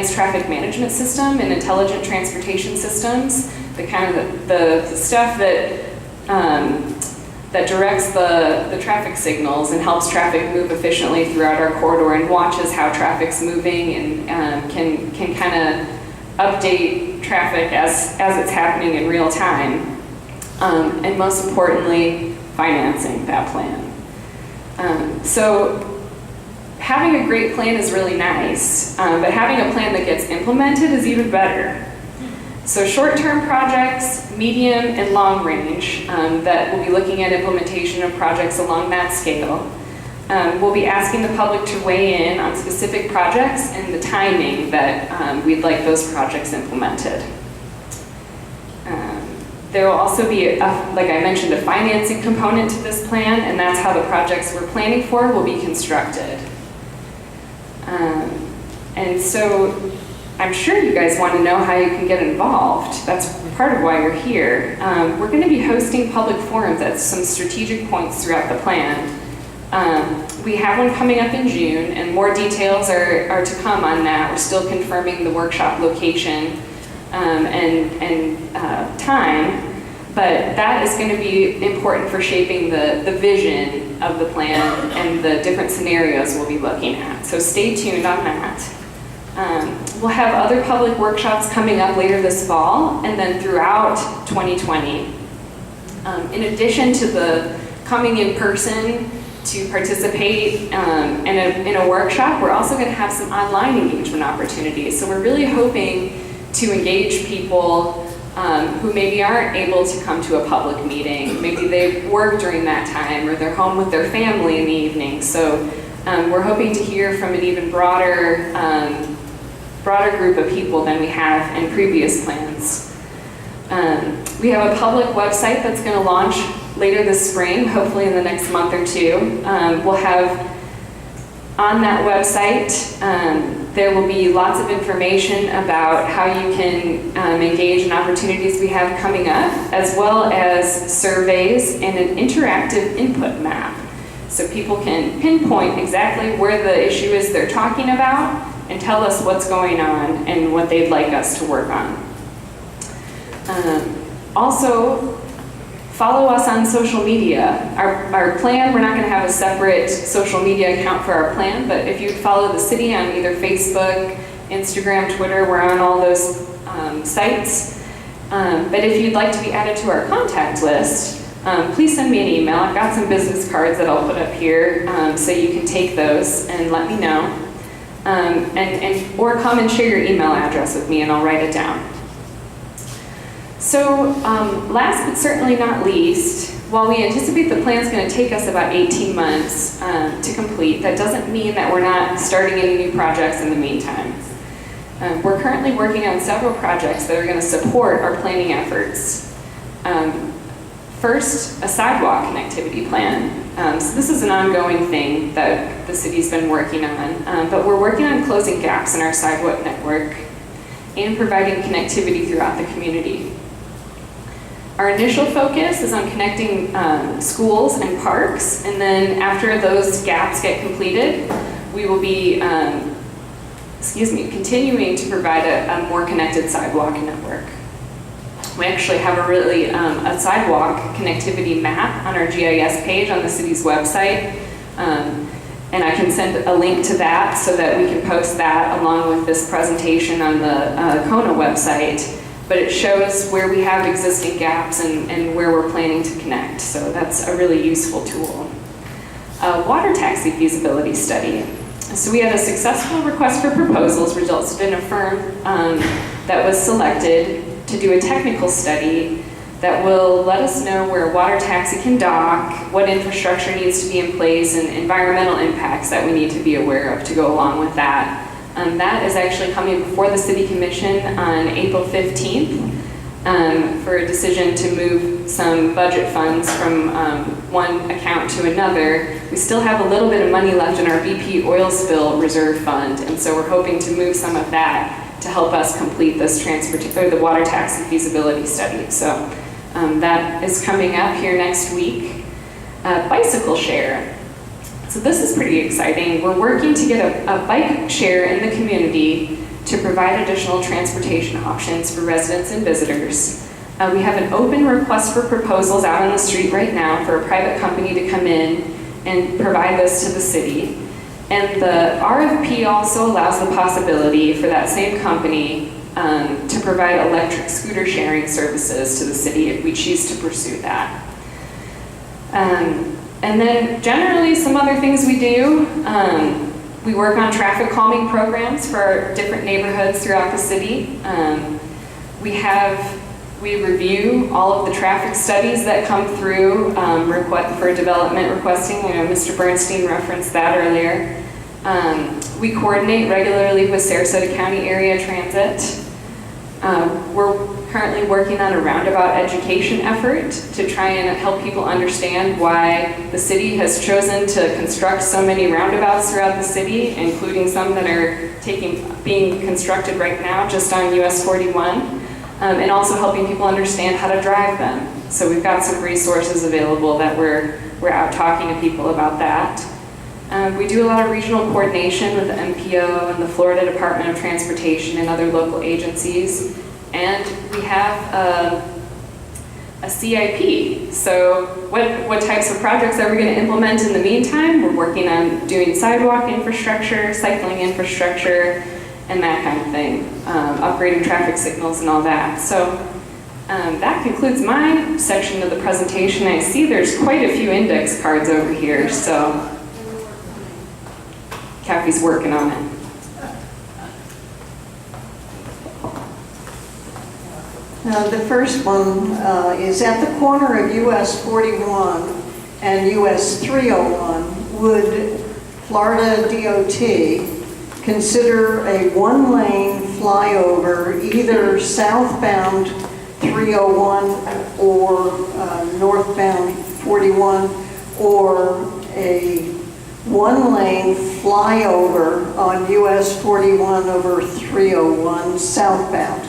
advanced traffic management system and intelligent transportation systems, the kind of the stuff that that directs the traffic signals and helps traffic move efficiently throughout our corridor and watches how traffic's moving and can kind of update traffic as it's happening in real time. And most importantly, financing that plan. So having a great plan is really nice, but having a plan that gets implemented is even better. So short-term projects, medium and long range, that we'll be looking at implementation of projects along that scale. We'll be asking the public to weigh in on specific projects and the timing that we'd like those projects implemented. There will also be, like I mentioned, a financing component to this plan, and that's how the projects we're planning for will be constructed. And so I'm sure you guys want to know how you can get involved. That's part of why you're here. We're going to be hosting public forums at some strategic points throughout the plan. We have one coming up in June, and more details are to come on that. We're still confirming the workshop location and time, but that is going to be important for shaping the vision of the plan and the different scenarios we'll be looking at. So stay tuned on that. We'll have other public workshops coming up later this fall and then throughout 2020. In addition to the coming in person to participate in a workshop, we're also going to have some online engagement opportunities. So we're really hoping to engage people who maybe aren't able to come to a public meeting. Maybe they work during that time or they're home with their family in the evening. So we're hoping to hear from an even broader group of people than we have in previous plans. We have a public website that's going to launch later this spring, hopefully in the next month or two. We'll have on that website, there will be lots of information about how you can engage in opportunities we have coming up, as well as surveys and an interactive input map. So people can pinpoint exactly where the issue is they're talking about and tell us what's going on and what they'd like us to work on. Also, follow us on social media. Our plan, we're not going to have a separate social media account for our plan, but if you'd follow the city on either Facebook, Instagram, Twitter, we're on all those sites. But if you'd like to be added to our contact list, please send me an email. I've got some business cards that I'll put up here so you can take those and let me know. Or come and share your email address with me and I'll write it down. So last but certainly not least, while we anticipate the plan's going to take us about 18 months to complete, that doesn't mean that we're not starting any new projects in the meantime. We're currently working on several projects that are going to support our planning efforts. First, a sidewalk connectivity plan. So this is an ongoing thing that the city's been working on, but we're working on closing gaps in our sidewalk network and providing connectivity throughout the community. Our initial focus is on connecting schools and parks, and then after those gaps get completed, we will be continuing to provide a more connected sidewalk network. We actually have a really a sidewalk connectivity map on our GIS page on the city's website, and I can send a link to that so that we can post that along with this presentation on the CONA website. But it shows where we have existing gaps and where we're planning to connect. So that's a really useful tool. Water taxi feasibility study. So we had a successful request for proposals resulted in a firm that was selected to do a technical study that will let us know where water taxi can dock, what infrastructure needs to be in place, and environmental impacts that we need to be aware of to go along with that. That is actually coming before the City Commission on April 15th for a decision to move some budget funds from one account to another. We still have a little bit of money left in our BP oil spill reserve fund, and so we're hoping to move some of that to help us complete this the water taxi feasibility study. So that is coming up here next week. Bicycle share. So this is pretty exciting. We're working to get a bike share in the community to provide additional transportation options for residents and visitors. We have an open request for proposals out on the street right now for a private company to come in and provide this to the city. And the RFP also allows the possibility for that same company to provide electric scooter sharing services to the city if we choose to pursue that. And then generally some other things we do, we work on traffic calming programs for different neighborhoods throughout the city. We review all of the traffic studies that come through for development requesting. Mr. Bernstein referenced that earlier. We coordinate regularly with Sarasota County Area Transit. We're currently working on a roundabout education effort to try and help people understand why the city has chosen to construct so many roundabouts throughout the city, including some that are being constructed right now just on US 41. And also helping people understand how to drive them. So we've got some resources available that we're out talking to people about that. We do a lot of regional coordination with the MPO and the Florida Department of Transportation and other local agencies. And we have a CIP. So what types of projects are we going to implement in the meantime? We're working on doing sidewalk infrastructure, cycling infrastructure, and that kind of thing, upgrading traffic signals and all that. So that concludes my section of the presentation. I see there's quite a few index cards over here, so Kathy's working on it. The first one is at the corner of US 41 and US 301, would Florida DOT consider a one-lane flyover either southbound 301 or northbound 41, or a one-lane flyover on US 41 over 301 southbound.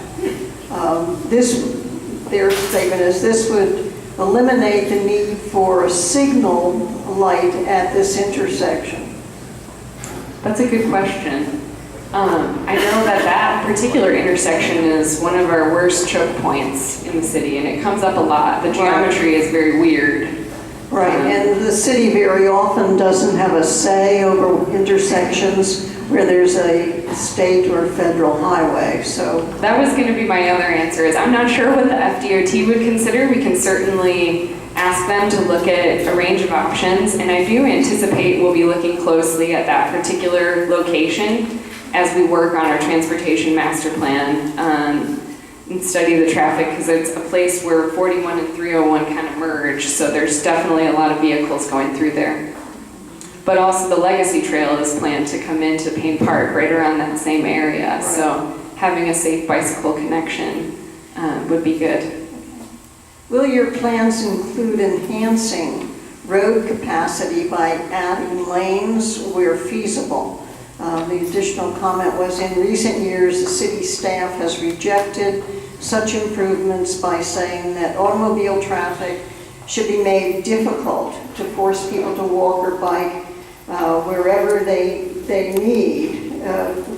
Their statement is this would eliminate the need for a signal light at this intersection. That's a good question. I know that particular intersection is one of our worst choke points in the city, and it comes up a lot. The geometry is very weird. Right, and the city very often doesn't have a say over intersections where there's a state or federal highway, so. That was going to be my other answer, is I'm not sure what the FDOT would consider. We can certainly ask them to look at a range of options, and I do anticipate we'll be looking closely at that particular location as we work on our transportation master plan and study the traffic, because it's a place where 41 and 301 kind of merge, so there's definitely a lot of vehicles going through there. But also the Legacy Trail is planned to come into Payne Park right around that same area, right. So having a safe bicycle connection would be good. Will your plans include enhancing road capacity by adding lanes where feasible? The additional comment was, in recent years, the city staff has rejected such improvements by saying that automobile traffic should be made difficult to force people to walk or bike wherever they need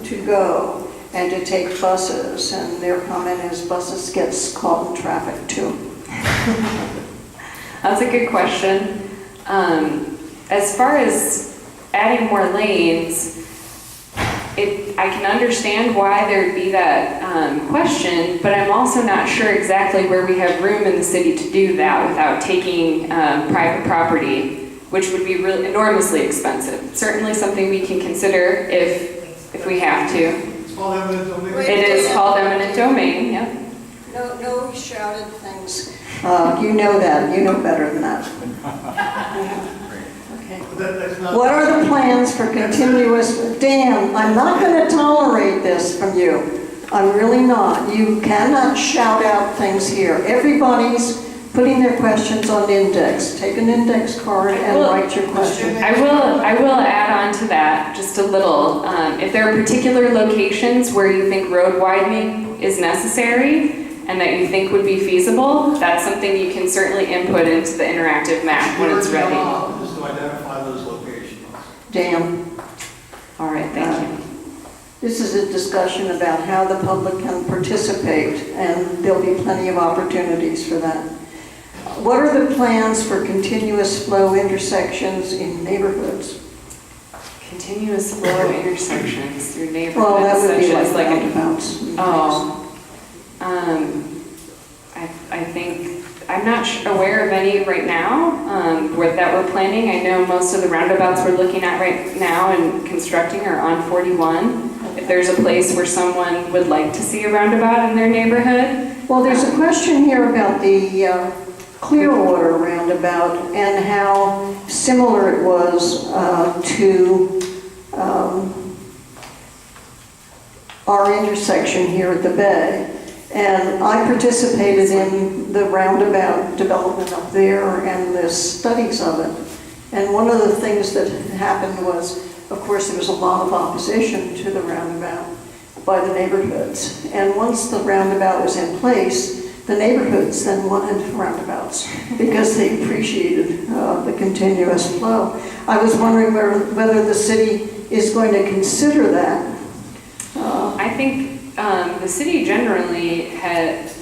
to go, and to take buses. And their comment is buses gets caught in traffic too. That's a good question. As far as adding more lanes, I can understand why there'd be that question, but I'm also not sure exactly where we have room in the city to do that without taking private property, which would be really enormously expensive. Certainly something we can consider if we have to. It's called eminent domain. It is called eminent domain, yep. No shouted things. You know that. You know better than that. Okay. What are the plans for continuous? Dan, I'm not going to tolerate this from you. I'm really not. You cannot shout out things here. Everybody's putting their questions on index. Take an index card and write your question. I will add on to that just a little. If there are particular locations where you think road widening is necessary and that you think would be feasible, that's something you can certainly input into the interactive map when it's ready. Just to identify those locations. Dan. All right, thank you. This is a discussion about how the public can participate, and there'll be plenty of opportunities for that. What are the plans for continuous flow intersections in neighborhoods? Continuous flow intersections through neighborhoods. Well, that would be such as like an roundabouts. I think, I'm not aware of any right now that we're planning. I know most of the roundabouts we're looking at right now and constructing are on 41. If there's a place where someone would like to see a roundabout in their neighborhood. Well, there's a question here about the Clearwater roundabout and how similar it was to our intersection here at the Bay. And I participated in the roundabout development up there and the studies of it. And one of the things that happened was, of course, there was a lot of opposition to the roundabout by the neighborhoods. And once the roundabout was in place, the neighborhoods then wanted roundabouts because they appreciated the continuous flow. I was wondering whether the city is going to consider that. I think the city generally has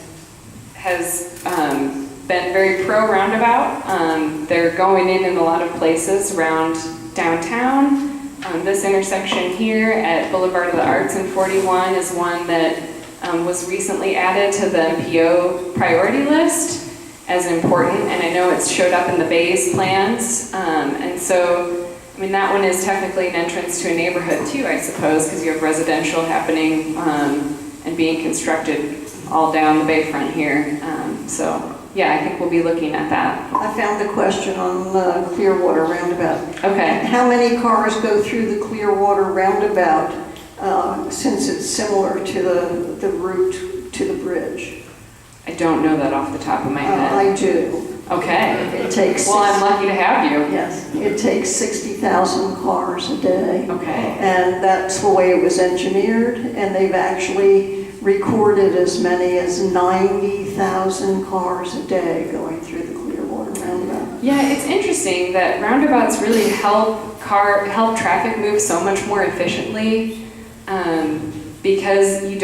been very pro-roundabout. They're going in a lot of places around downtown. This intersection here at Boulevard of the Arts in 41 is one that was recently added to the MPO priority list as important, and I know it's showed up in the Bay's plans. And so, I mean, that one is technically an entrance to a neighborhood too, I suppose, because you have residential happening and being constructed all down the bayfront here. So, yeah, I think we'll be looking at that. I found the question on the Clearwater roundabout. Okay. How many cars go through the Clearwater roundabout since it's similar to the route to the bridge? I don't know that off the top of my head. I do. Okay. It takes. Well, I'm lucky to have you. Yes, it takes 60,000 cars a day. Okay. And that's the way it was engineered, and they've actually recorded as many as 90,000 cars a day going through the Clearwater roundabout. Yeah, it's interesting that roundabouts really help traffic move so much more efficiently because you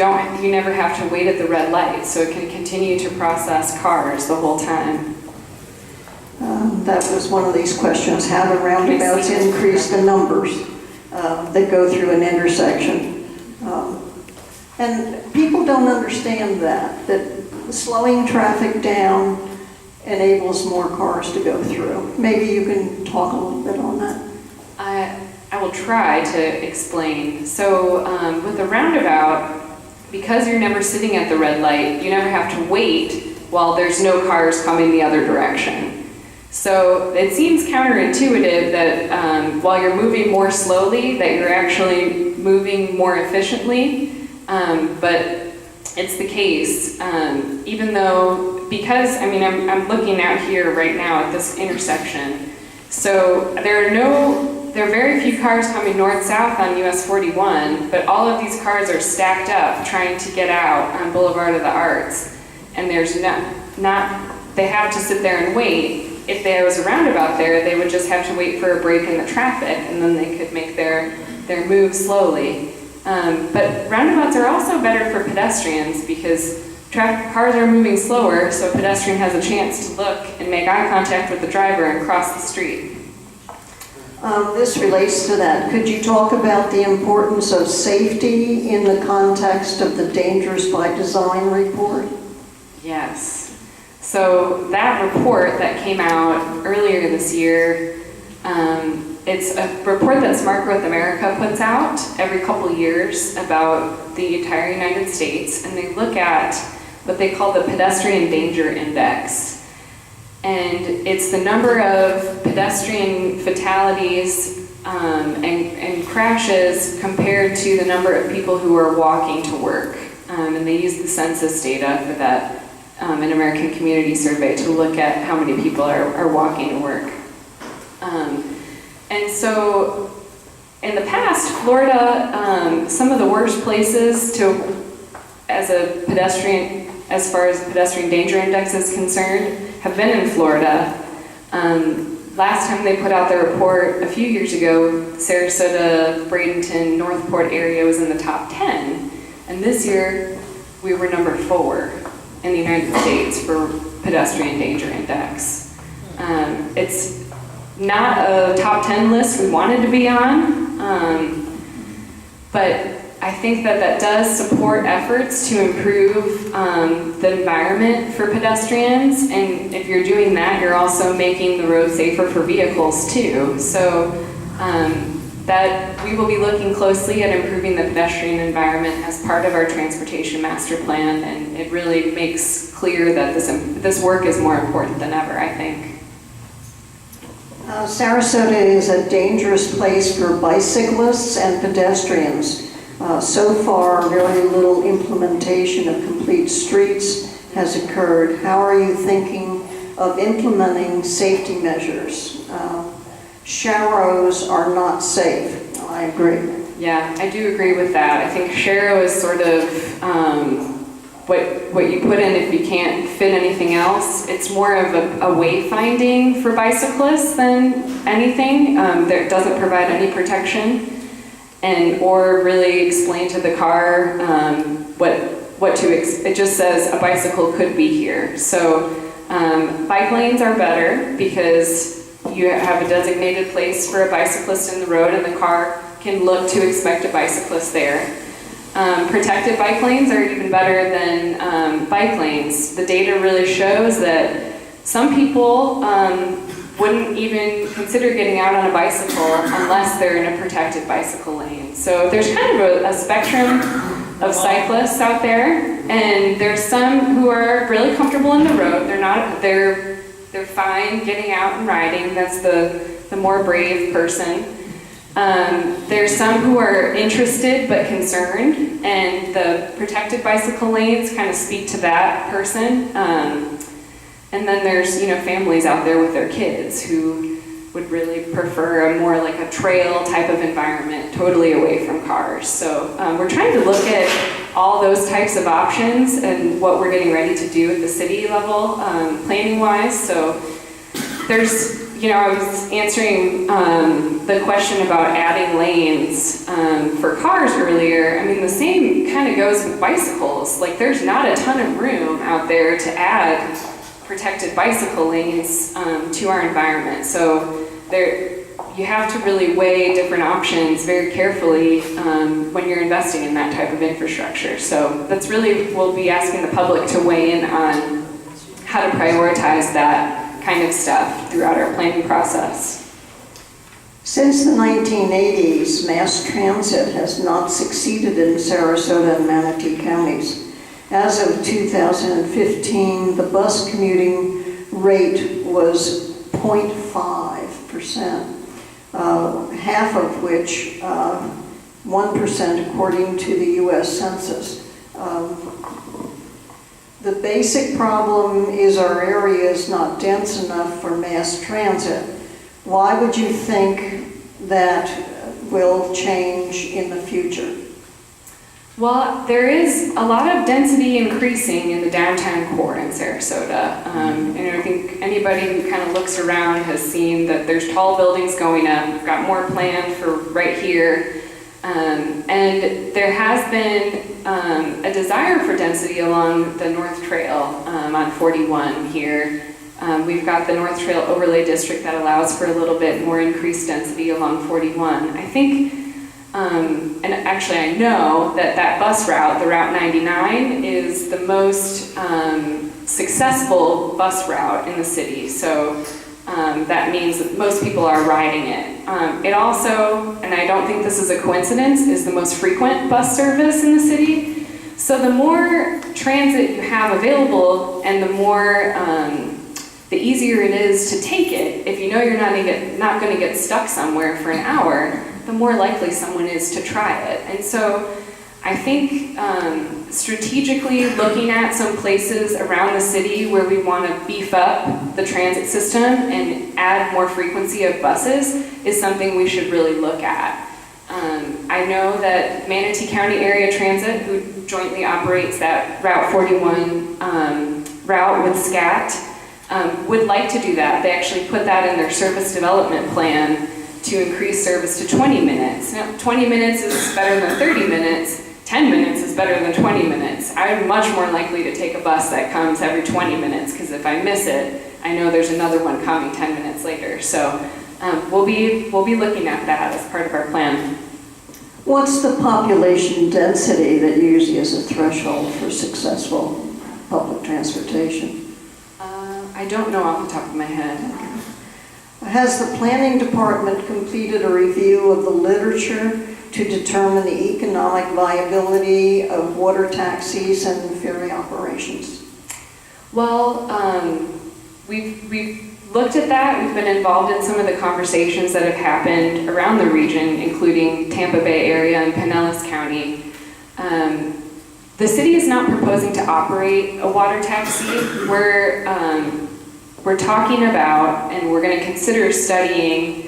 never have to wait at the red light, so it can continue to process cars the whole time. That was one of these questions: how do roundabouts increase the numbers that go through an intersection? And people don't understand that slowing traffic down enables more cars to go through. Maybe you can talk a little bit on that. I will try to explain. So with the roundabout, because you're never sitting at the red light, you never have to wait while there's no cars coming the other direction. So it seems counterintuitive that while you're moving more slowly, that you're actually moving more efficiently. But it's the case, even though, because, I mean, I'm looking out here right now at this intersection. So there are very few cars coming north-south on US 41, but all of these cars are stacked up trying to get out on Boulevard of the Arts. And there's they have to sit there and wait. If there was a roundabout there, they would just have to wait for a break in the traffic, and then they could make their move slowly. But roundabouts are also better for pedestrians because cars are moving slower, so a pedestrian has a chance to look and make eye contact with the driver and cross the street. This relates to that. Could you talk about the importance of safety in the context of the Dangers by Design report? Yes. So that report that came out earlier this year, it's a report that Smart Growth America puts out every couple years about the entire United States, and they look at what they call the Pedestrian Danger Index. And it's the number of pedestrian fatalities and crashes compared to the number of people who are walking to work. And they use the census data for that, an American Community Survey, to look at how many people are walking to work. And so in the past, Florida, some of the worst places as far as the pedestrian danger index is concerned, have been in Florida. Last time they put out their report a few years ago, Sarasota, Bradenton, Northport area was in the top 10. And this year, we were number 4 in the United States for pedestrian danger index. It's not a top 10 list we wanted to be on, but I think that that does support efforts to improve the environment for pedestrians, and if you're doing that, you're also making the road safer for vehicles too. So that we will be looking closely at improving the pedestrian environment as part of our transportation master plan, and it really makes clear that this work is more important than ever, I think. Sarasota is a dangerous place for bicyclists and pedestrians. So far, very little implementation of complete streets has occurred. How are you thinking of implementing safety measures? Sharrows are not safe. I agree. Yeah, I do agree with that. I think sharrow is sort of what you put in if you can't fit anything else. It's more of a wayfinding for bicyclists than anything. That doesn't provide any protection. Or really explain to the car it just says a bicycle could be here. So bike lanes are better because you have a designated place for a bicyclist in the road and the car can look to expect a bicyclist there. Protected bike lanes are even better than bike lanes. The data really shows that some people wouldn't even consider getting out on a bicycle unless they're in a protected bicycle lane. So there's kind of a spectrum of cyclists out there, and there's some who are really comfortable in the road. They're fine getting out and riding. That's the more brave person. There's some who are interested but concerned, and the protected bicycle lanes kind of speak to that person. And then there's, families out there with their kids who would really prefer a more like a trail type of environment, totally away from cars. So we're trying to look at all those types of options and what we're getting ready to do at the city level, planning-wise. So there's, I was answering the question about adding lanes for cars earlier. I mean, the same kind of goes with bicycles. Like, there's not a ton of room out there to add protected bicycle lanes to our environment. So you have to really weigh different options very carefully when you're investing in that type of infrastructure. So that's really, we'll be asking the public to weigh in on how to prioritize that kind of stuff throughout our planning process. Since the 1980s, mass transit has not succeeded in Sarasota and Manatee counties. As of 2015, the bus commuting rate was 0.5%, half of which, 1% according to the US Census. The basic problem is our area is not dense enough for mass transit. Why would you think that will change in the future? Well, there is a lot of density increasing in the downtown core in Sarasota. And I think anybody who kind of looks around has seen that there's tall buildings going up. We've got more planned for right here. And there has been a desire for density along the North Trail on 41 here. We've got the North Trail Overlay District that allows for a little bit more increased density along 41. I think, and actually I know that bus route, the Route 99, is the most successful bus route in the city. So that means that most people are riding it. It also, and I don't think this is a coincidence, is the most frequent bus service in the city. So the more transit you have available and the easier it is to take it, if you know you're not going to get stuck somewhere for an hour, the more likely someone is to try it. And so I think strategically looking at some places around the city where we want to beef up the transit system and add more frequency of buses is something we should really look at. I know that Manatee County Area Transit, who jointly operates that Route 41 route with SCAT, would like to do that. They actually put that in their service development plan to increase service to 20 minutes. Now, 20 minutes is better than 30 minutes. 10 minutes is better than 20 minutes. I'm much more likely to take a bus that comes every 20 minutes, because if I miss it, I know there's another one coming 10 minutes later. So we'll be looking at that as part of our plan. What's the population density that you use as a threshold for successful public transportation? I don't know off the top of my head. Has the planning department completed a review of the literature to determine the economic viability of water taxis and ferry operations? Well, we've looked at that. We've been involved in some of the conversations that have happened around the region, including Tampa Bay area and Pinellas County. The city is not proposing to operate a water taxi. We're talking about, and we're going to consider studying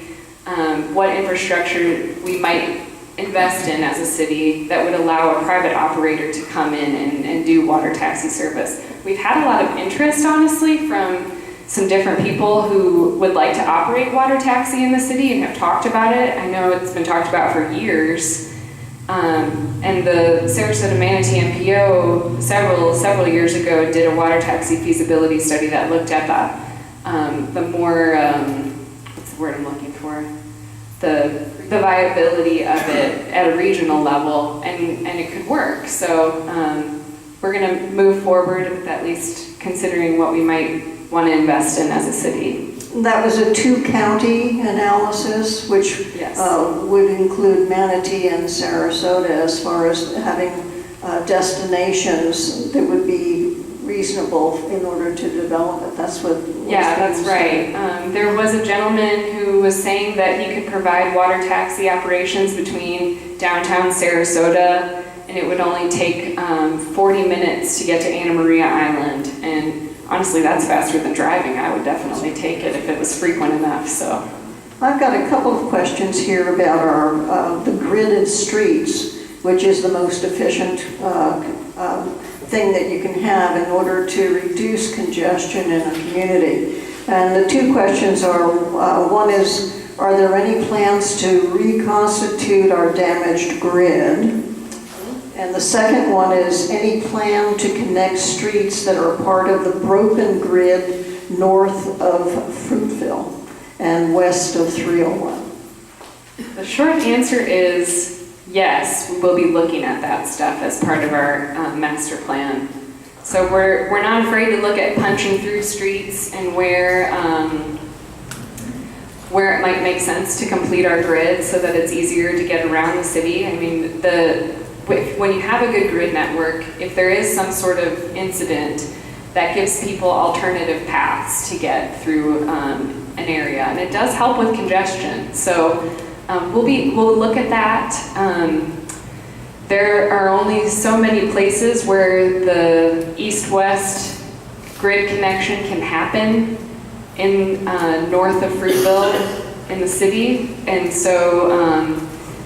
what infrastructure we might invest in as a city that would allow a private operator to come in and do water taxi service. We've had a lot of interest, honestly, from some different people who would like to operate water taxi in the city and have talked about it. I know it's been talked about for years. And the Sarasota Manatee MPO several years ago did a water taxi feasibility study that looked at the more, what's the word I'm looking for? The viability of it at a regional level, and it could work. So we're going to move forward with at least considering what we might want to invest in as a city. That was a 2-county analysis, which Yes. Would include Manatee and Sarasota as far as having destinations that would be reasonable in order to develop it. That's what. Yeah, that's right. There was a gentleman who was saying that he could provide water taxi operations between downtown Sarasota, and it would only take 40 minutes to get to Anna Maria Island. And honestly, that's faster than driving. I would definitely take it if it was frequent enough. So, I've got a couple of questions here about our the gridded streets, which is the most efficient thing that you can have in order to reduce congestion in a community. And the two questions are, one is, are there any plans to reconstitute our damaged grid? And the second one is, any plan to connect streets that are part of the broken grid north of Fruitville and west of 301? the short answer is yes, we will be looking at that stuff as part of our master plan. So we're not afraid to look at punching through streets and where it might make sense to complete our grid so that it's easier to get around the city. I mean, when you have a good grid network, if there is some sort of incident, that gives people alternative paths to get through an area, and it does help with congestion. So we'll look at that. There are only so many places where the east-west grid connection can happen in north of Fruitville in the city, and so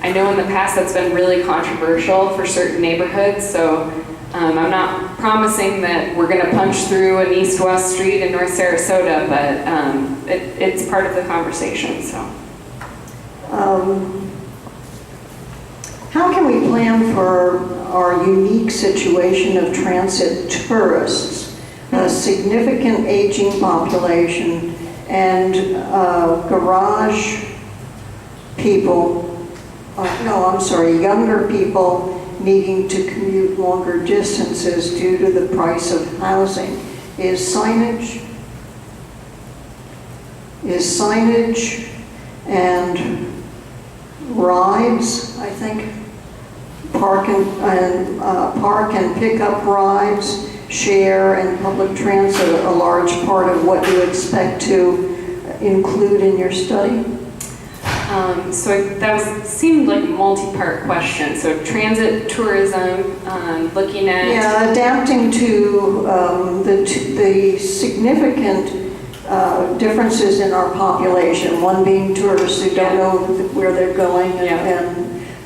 I know in the past that's been really controversial for certain neighborhoods. So I'm not promising that we're going to punch through an east-west street in North Sarasota, but it's part of the conversation. So. How can we plan for our unique situation of transit tourists, a significant aging population, and garage people, younger people needing to commute longer distances due to the price of housing? Is signage and rides, I think, park and pickup rides, share, and public transit a large part of what you expect to include in your study? So that seemed like a multi-part question. So transit, tourism, looking at... Yeah, adapting to the significant differences in our population, one being tourists who don't know where they're going, and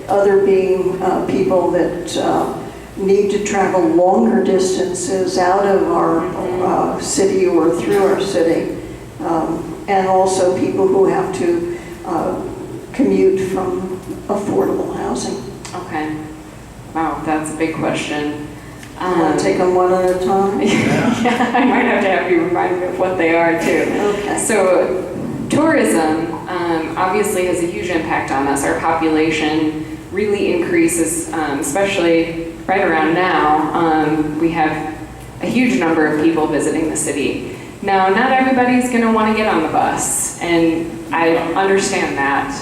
other being people that need to travel longer distances out of our city or through our city. And also people who have to commute from affordable housing. Okay. Wow, that's a big question. Take them one at a time? Yeah, I might have to have you remind me of what they are too. Okay. So tourism obviously has a huge impact on us. Our population really increases, especially right around now. We have a huge number of people visiting the city. Now, not everybody's going to want to get on the bus, and I understand that.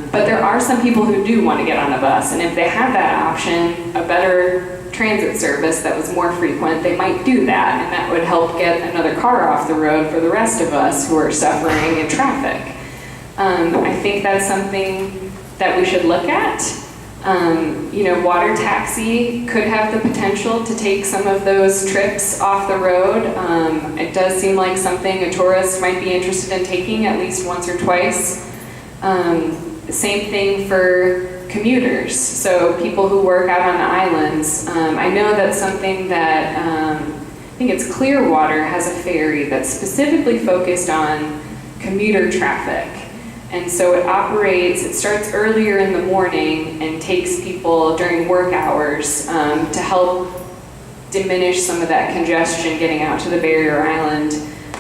But there are some people who do want to get on a bus, and if they had that option, a better transit service that was more frequent, they might do that, and that would help get another car off the road for the rest of us who are suffering in traffic. I think that's something that we should look at. Water taxi could have the potential to take some of those trips off the road. It does seem like something a tourist might be interested in taking at least once or twice. Same thing for commuters, so people who work out on the islands. I know that's something that, I think it's Clearwater has a ferry that's specifically focused on commuter traffic. And so it starts earlier in the morning and takes people during work hours to help diminish some of that congestion getting out to the barrier island,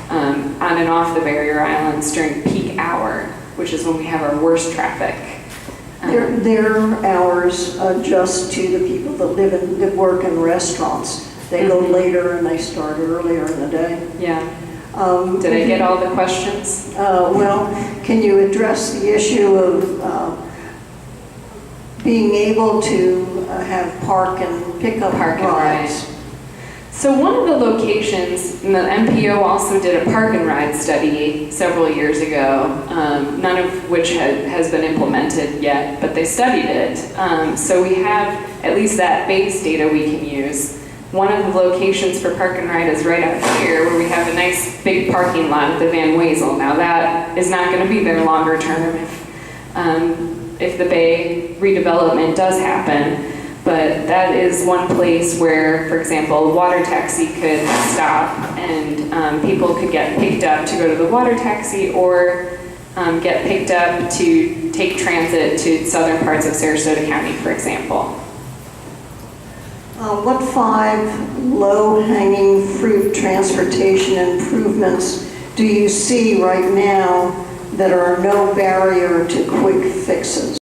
on and off the barrier islands during peak hour, which is when we have our worst traffic. Their hours adjust to the people that work in restaurants. They go later and they start earlier in the day. Yeah. Did I get all the questions? Well, can you address the issue of being able to have park and pickup Park and rides? ride. So one of the locations, and the MPO also did a park and ride study several years ago, none of which has been implemented yet, but they studied it. So we have at least that base data we can use. One of the locations for park and ride is right out here, where we have a nice big parking lot at the Van Wezel. Now that is not going to be there longer term if the Bay redevelopment does happen. But that is one place where, for example, a water taxi could stop and people could get picked up to go to the water taxi or get picked up to take transit to southern parts of Sarasota County, for example. What 5 low-hanging fruit transportation improvements do you see right now that are no barrier to quick fixes?